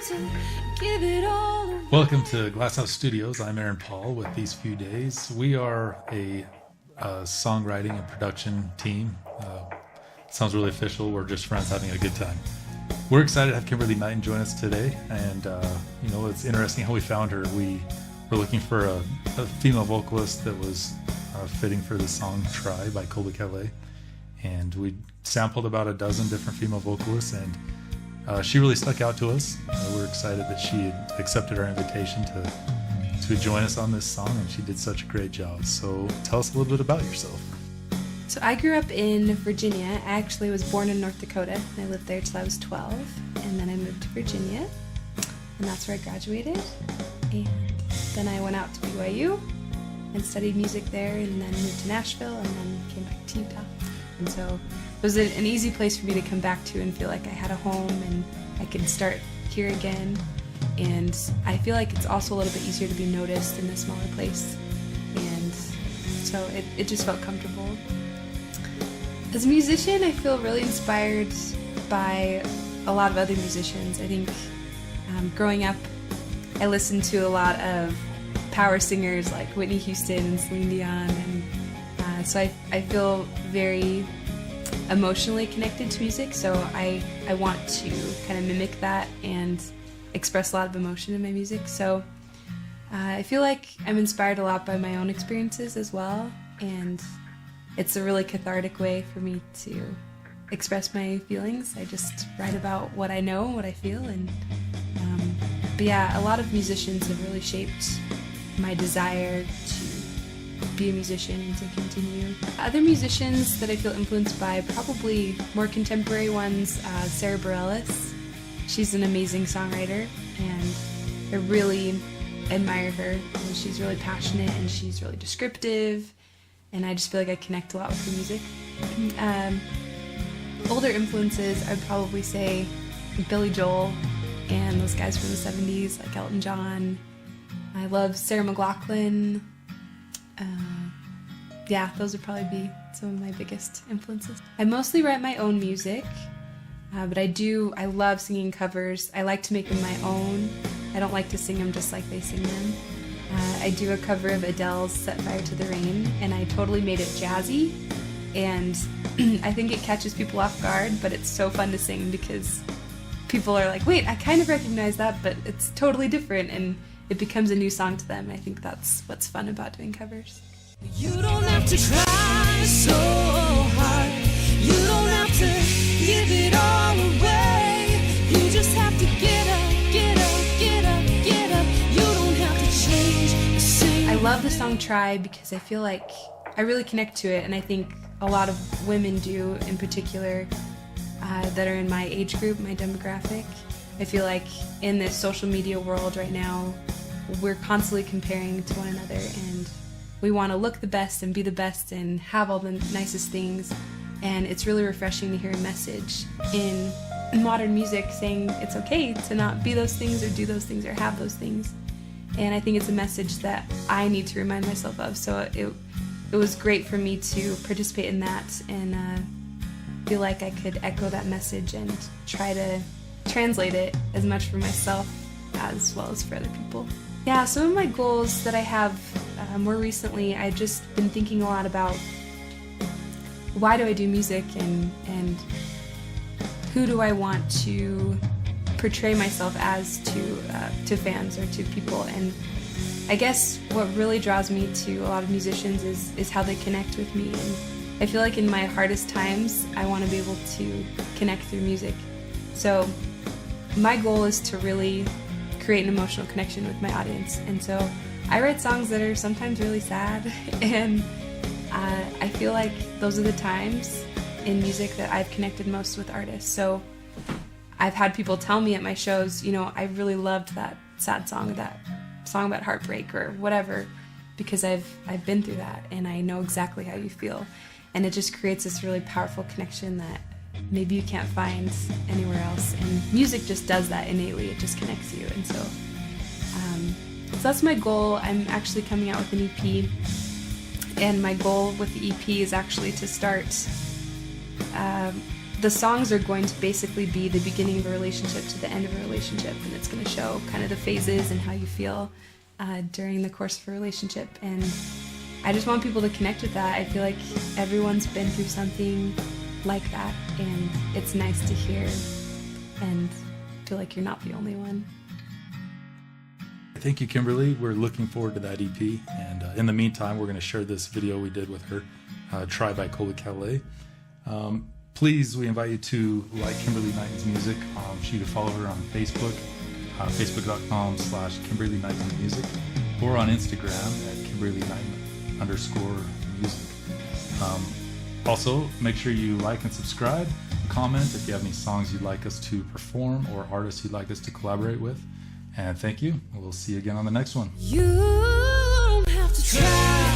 to give it all away. Welcome to Glasshouse Studios. I'm Aaron Paul with These Few Days. We are a songwriting and production team. Sounds really official. We're just friends having a good time. We're excited to have Kimberly Knighton join us today, and it's interesting how we found her. We were looking for a female vocalist that was fitting for the song Try by Colbie Caillat, and we sampled about a dozen different female vocalists, and she really stuck out to us. We're excited that she had accepted our invitation to join us on this song, and she did such a great job. So tell us a little bit about yourself. So I grew up in Virginia. I actually was born in North Dakota, and I lived there till I was 12, and then I moved to Virginia, and that's where I graduated. And then I went out to BYU and studied music there, and then moved to Nashville, and then came back to Utah. And so it was an easy place for me to come back to and feel like I had a home and I could start here again. And I feel like it's also a little bit easier to be noticed in a smaller place. And so it just felt comfortable. As a musician, I feel really inspired by a lot of other musicians. I think growing up, I listened to a lot of power singers like Whitney Houston and Celine Dion, and so I feel very emotionally connected to music, so I want to kind of mimic that and express a lot of emotion in my music. So I feel like I'm inspired a lot by my own experiences as well, and it's a really cathartic way for me to express my feelings. I just write about what I know, what I feel, and but yeah, a lot of musicians have really shaped my desire to be a musician and to continue. Other musicians that I feel influenced by, probably more contemporary ones, Sarah Bareilles. She's an amazing songwriter, and I really admire her. She's really passionate and she's really descriptive, and I just feel like I connect a lot with her music. Older influences, I'd probably say Billy Joel and those guys from the 70s, like Elton John. I love Sarah McLachlan. Those would probably be some of my biggest influences. I mostly write my own music, but I love singing covers. I like to make them my own. I don't like to sing them just like they sing them. I do a cover of Adele's Set Fire to the Rain, and I totally made it jazzy, and I think it catches people off guard, but it's so fun to sing because people are like, wait, I kind of recognize that, but it's totally different, and it becomes a new song to them. I think that's what's fun about doing covers. You don't have to try so hard. You don't have to give it all away. You just have to get up, get up, get up, get up. You don't have to change a single. I love the song Try because I feel like I really connect to it, and I think a lot of women do in particular that are in my age group, my demographic. I feel like in this social media world right now, we're constantly comparing to one another, and we want to look the best and be the best and have all the nicest things, and it's really refreshing to hear a message in modern music saying it's okay to not be those things or do those things or have those things. And I think it's a message that I need to remind myself of, so it was great for me to participate in that and feel like I could echo that message and try to translate it as much for myself as well as for other people. Yeah, some of my goals that I have more recently, I've just been thinking a lot about why do I do music, and who do I want to portray myself as to fans or to people. And I guess what really draws me to a lot of musicians is how they connect with me. And I feel like in my hardest times, I want to be able to connect through music. So my goal is to really create an emotional connection with my audience. And so I write songs that are sometimes really sad, and I feel like those are the times in music that I've connected most with artists. So I've had people tell me at my shows, I really loved that sad song, that song about heartbreak or whatever, because I've been through that and I know exactly how you feel. And it just creates this really powerful connection that maybe you can't find anywhere else. And music just does that innately. It just connects you. And so that's my goal. I'm actually coming out with an EP, and my goal with the EP is actually to start the songs are going to basically be the beginning of a relationship to the end of a relationship, and it's going to show kind of the phases and how you feel during the course of a relationship. And I just want people to connect with that. I feel like everyone's been through something like that, and it's nice to hear and feel like you're not the only one. Thank you, Kimberly. We're looking forward to that EP. And in the meantime, we're going to share this video we did with her, Try by Colbie Caillat. Please, we invite you to like Kimberly Knighton's music. You can follow her on Facebook, facebook.com/Kimberly Knighton Music, or on Instagram at KimberlyKnighton_music. Also, make sure you like and subscribe. Comment if you have any songs you'd like us to perform or artists you'd like us to collaborate with. And thank you. We'll see you again on the next one. You don't have to try